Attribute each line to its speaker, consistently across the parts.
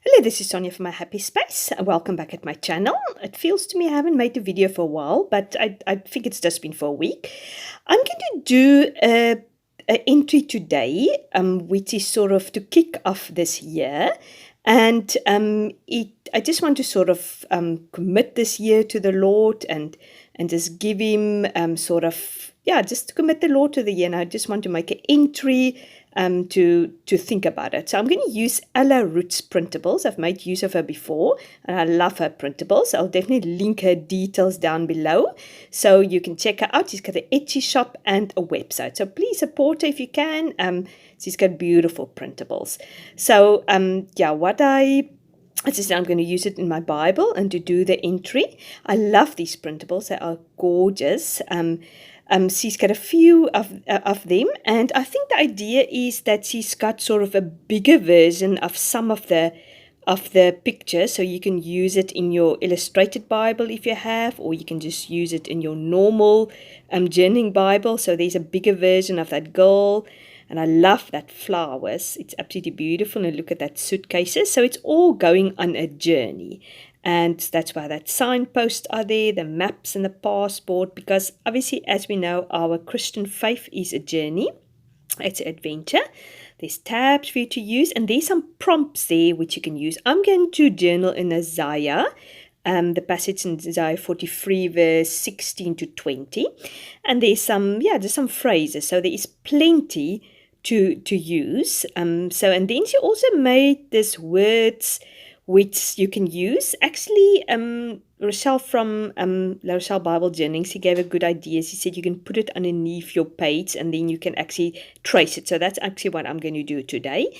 Speaker 1: Hello, this is Sonja from My Happy Space. Welcome back at my channel. It feels to me I haven't made a video for a while, but I think it's just been for a week. I'm going to do an entry today, which is sort of to kick off this year. And I just want to sort of commit this year to the Lord and just give Him just commit the Lord to the year. And I just want to make an entry to think about it. So I'm going to use Roetz printables. I've made use of her before, and I love her printables. I'll definitely link her details down below, so you can check her out. She's got an Etsy shop and a website, so please support her if you can. She's got beautiful printables. So what I said, I'm going to use it in my Bible and to do the entry. I love these printables. They are gorgeous. She's got a few of them, and I think the idea is that she's got sort of a bigger version of some of the pictures, so you can use it in your illustrated Bible if you have, or you can just use it in your normal journaling Bible. So there's a bigger version of that girl, and I love that flowers. It's absolutely beautiful, and look at that suitcases. So it's all going on a journey. And that's why that signposts are there, the maps and the passport, because obviously, as we know, our Christian faith is a journey. It's an adventure. There's tabs for you to use, and there's some prompts there which you can use. I'm going to journal in Isaiah, the passage in Isaiah 43, verse 16 to 20. And there's some phrases. So there is plenty to use. And then she also made these words which you can use. Actually, Rochelle from Rochelle Bible Journaling, she gave a good idea. She said you can put it underneath your page and then you can actually trace it. So that's actually what I'm going to do today.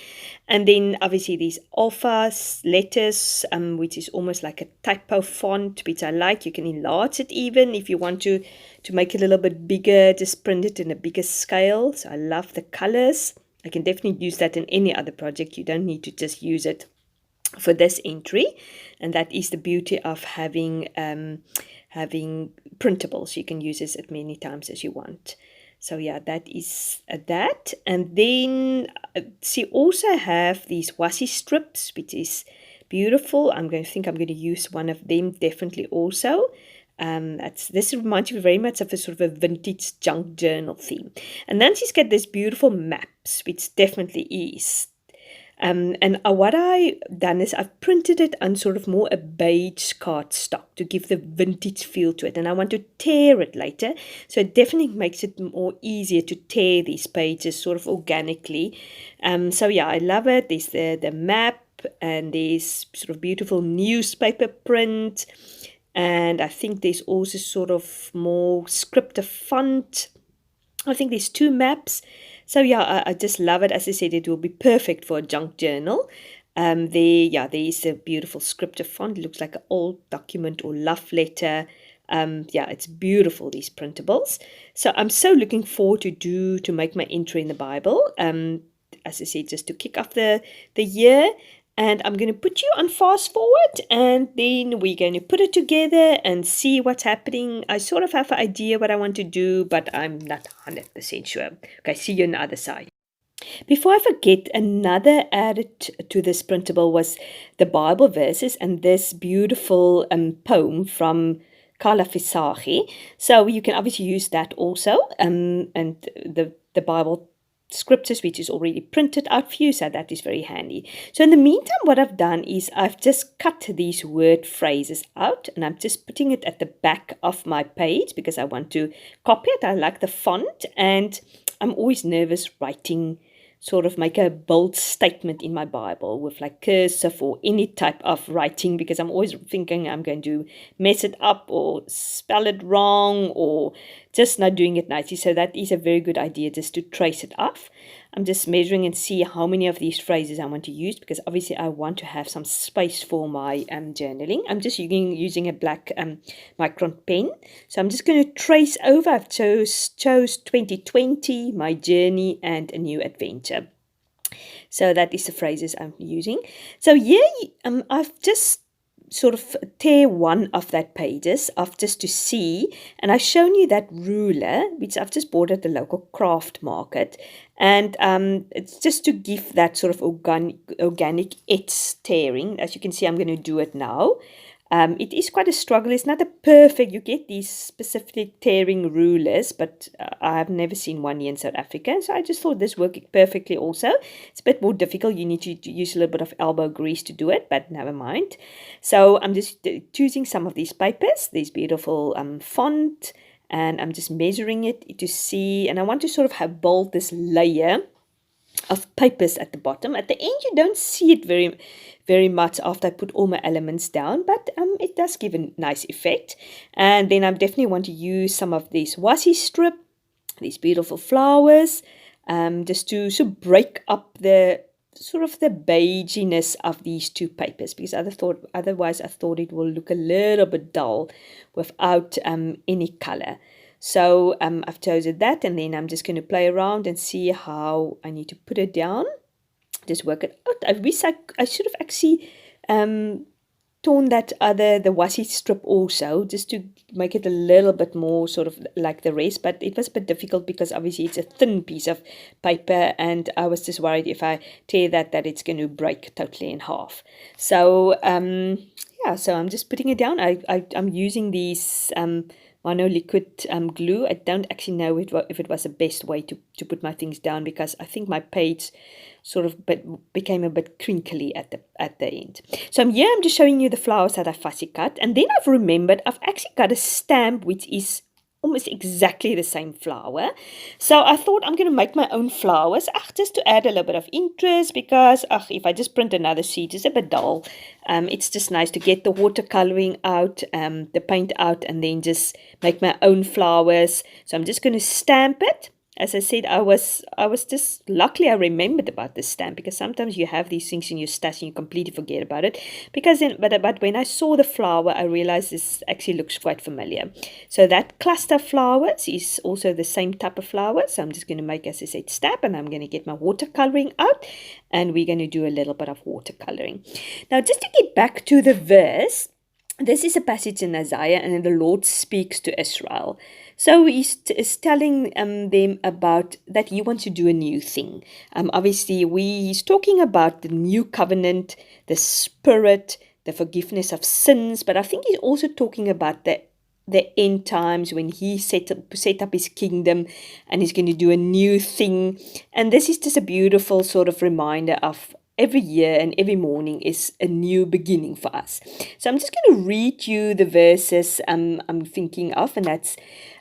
Speaker 1: And then obviously these alpha letters, which is almost like a typo font, which I like. You can enlarge it even if you want to make it a little bit bigger, just print it in a bigger scale. So I love the colors. I can definitely use that in any other project. You don't need to just use it for this entry, and that is the beauty of having printables. You can use this as many times as you want. So yeah, that is that. And then she also have these washi strips, which is beautiful. I'm going to use one of them definitely also. This reminds me very much of a sort of a vintage junk journal theme. And then she's got this beautiful maps, which definitely is. And what I've done is I've printed it on sort of more a beige cardstock to give the vintage feel to it. And I want to tear it later. So it definitely makes it more easier to tear these pages sort of organically. So yeah, I love it. There's the map, and there's sort of beautiful newspaper print. And I think there's also sort of more scripted font. I think there's two maps. So yeah, I just love it. As I said, it will be perfect for a junk journal. There is a beautiful scripted font. It looks like an old document or love letter. It's beautiful, these printables. So I'm so looking forward to make my entry in the Bible. As I said, just to kick off the year. And I'm going to put you on fast forward, and then we're going to put it together and see what's happening. I sort of have an idea what I want to do, but I'm not 100% sure. Okay, see you on the other side. Before I forget, another added to this printable was the Bible verses and this beautiful poem from Carla Fisagi. So you can obviously use that also, and the Bible scriptures, which is already printed out for you, so that is very handy. So in the meantime, what I've done is I've just cut these word phrases out, and I'm just putting it at the back of my page because I want to copy it. I like the font, and I'm always nervous writing, sort of make a bold statement in my Bible with like cursive or any type of writing, because I'm always thinking I'm going to mess it up or spell it wrong or just not doing it nicely. So that is a very good idea, just to trace it off. I'm just measuring and see how many of these phrases I want to use, because obviously I want to have some space for my journaling. I'm just using a black micron pen. So I'm just going to trace over. I've chose 2020, my journey, and a new adventure. So that is the phrases I'm using. So here I've just sort of tear one of that pages off just to see, and I've shown you that ruler which I've just bought at the local craft market, and it's just to give that sort of organic edge tearing. As you can see, I'm going to do it now. It is quite a struggle. It's not a perfect, you get these specific tearing rulers, but I've never seen one here in South Africa. So I just thought this worked perfectly also. It's a bit more difficult. You need to use a little bit of elbow grease to do it, but never mind. So I'm just choosing some of these papers, these beautiful font, and I'm just measuring it to see, and I want to sort of build this layer of papers at the bottom. At the end, you don't see it very much after I put all my elements down, but it does give a nice effect. And then I definitely want to use some of this washi strip, these beautiful flowers, just to break up the sort of the beiginess of these two papers, because otherwise I thought it will look a little bit dull without any color. So I've chosen that, and then I'm just going to play around and see how I need to put it down. Just work it out. I wish I should have actually torn the washi strip also, just to make it a little bit more sort of like the rest, but it was a bit difficult because obviously it's a thin piece of paper, and I was just worried if I tear that it's going to break totally in half. So yeah, so I'm just putting it down. I'm using these mono liquid glue. I don't actually know if it was the best way to put my things down, because I think my page sort of became a bit crinkly at the end. So I'm just showing you the flowers that I fussy cut, and then I've remembered I've actually got a stamp which is almost exactly the same flower. So I thought I'm going to make my own flowers, just to add a little bit of interest, because if I just print another sheet, it's a bit dull. It's just nice to get the watercoloring out, the paint out, and then just make my own flowers. So I'm just going to stamp it. As I said, I was just luckily I remembered about this stamp, because sometimes you have these things in your stash and you completely forget about it. But when I saw the flower, I realized this actually looks quite familiar. So that cluster of flowers is also the same type of flower. So I'm just going to make, as I said, stamp, and I'm going to get my watercoloring out, and we're going to do a little bit of watercoloring. Now, just to get back to the verse, this is a passage in Isaiah, and the Lord speaks to Israel. So he's telling them about that he wants to do a new thing. Obviously, he's talking about the new covenant, the spirit, the forgiveness of sins. But I think he's also talking about the end times, when he set up his kingdom, and he's going to do a new thing. And this is just a beautiful sort of reminder of every year and every morning is a new beginning for us. So I'm just going to read you the verses I'm thinking of, and that's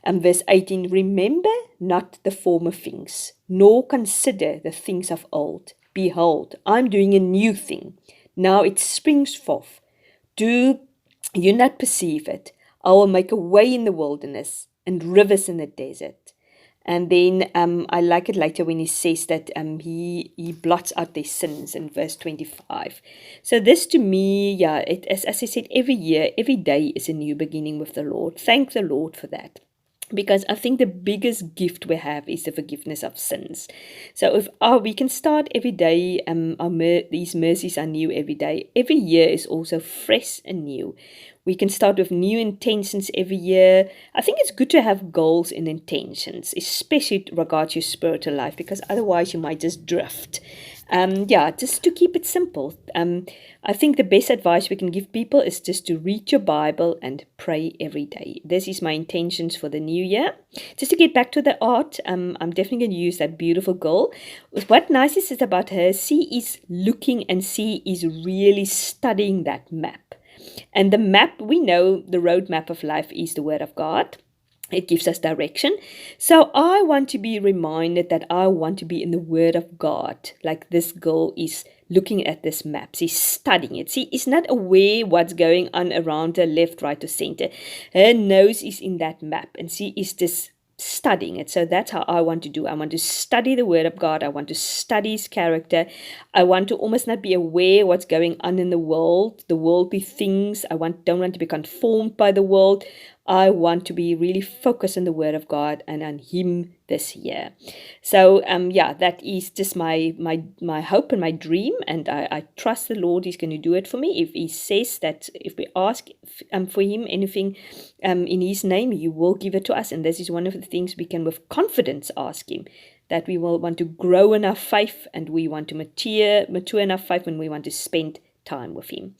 Speaker 1: verse 18. Remember not the former things, nor consider the things of old. Behold, I'm doing a new thing. Now it springs forth. Do you not perceive it? I will make a way in the wilderness and rivers in the desert. And then I like it later when he says that he blots out their sins in verse 25. So this to me, as I said, every year, every day is a new beginning with the Lord. Thank the Lord for that. Because I think the biggest gift we have is the forgiveness of sins. So if we can start every day, these mercies are new every day. Every year is also fresh and new. We can start with new intentions every year. I think it's good to have goals and intentions, especially regards your spiritual life, because otherwise you might just drift. Just to keep it simple. I think the best advice we can give people is just to read your Bible and pray every day. This is my intentions for the new year. Just to get back to the art, I'm definitely going to use that beautiful girl. What nice is about her, she is looking and she is really studying that map. And the map, we know the roadmap of life is the Word of God. It gives us direction. So I want to be reminded that I want to be in the Word of God. Like this girl is looking at this map. She's studying it. She is not aware what's going on around her, left, right, or center. Her nose is in that map, and she is just studying it. So that's how I want to do. I want to study the Word of God. I want to study His character. I want to almost not be aware what's going on in the worldly things. Don't want to be conformed by the world. I want to be really focused on the Word of God and on Him this year. So yeah, that is just my hope and my dream, and I trust the Lord is going to do it for me. If He says that if we ask for Him anything in His name, He will give it to us, and this is one of the things we can with confidence ask Him. That we will want to grow in our faith, and we want to mature in our faith, when we want to spend time with Him.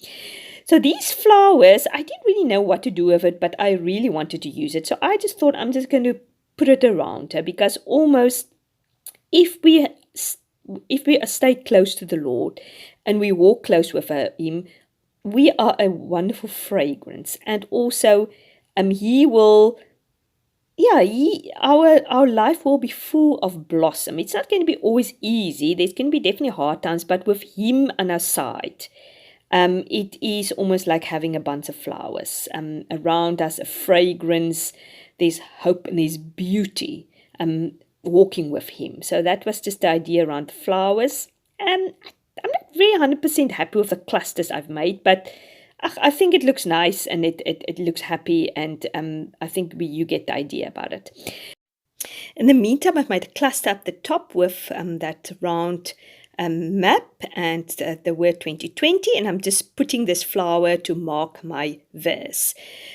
Speaker 1: So these flowers, I didn't really know what to do with it, but I really wanted to use it. So I just thought I'm just going to put it around her, because almost if we stay close to the Lord and we walk close with Him, we are a wonderful fragrance, and also He will. Yeah, our life will be full of blossom. It's not going to be always easy. There's going to be definitely hard times, but with Him on our side, it is almost like having a bunch of flowers around us, a fragrance. There's hope and there's beauty walking with Him. So that was just the idea around the flowers. I'm not very 100% happy with the clusters I've made, but I think it looks nice, and it looks happy, and I think you get the idea about it. In the meantime, I've made a cluster up the top with that round map and the word 2020, and I'm just putting this flower to mark my verse.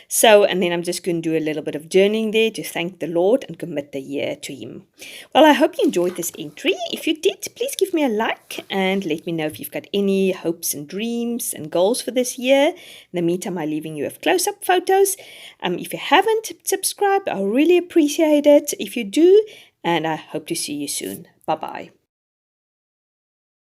Speaker 1: So, and then I'm just going to do a little bit of journaling there to thank the Lord and commit the year to Him. Well, I hope you enjoyed this entry. If you did, please give me a like and let me know if you've got any hopes and dreams and goals for this year. In the meantime, I'm leaving you with close-up photos. If you haven't subscribed, I really appreciate it if you do, and I hope to see you soon. Bye-bye.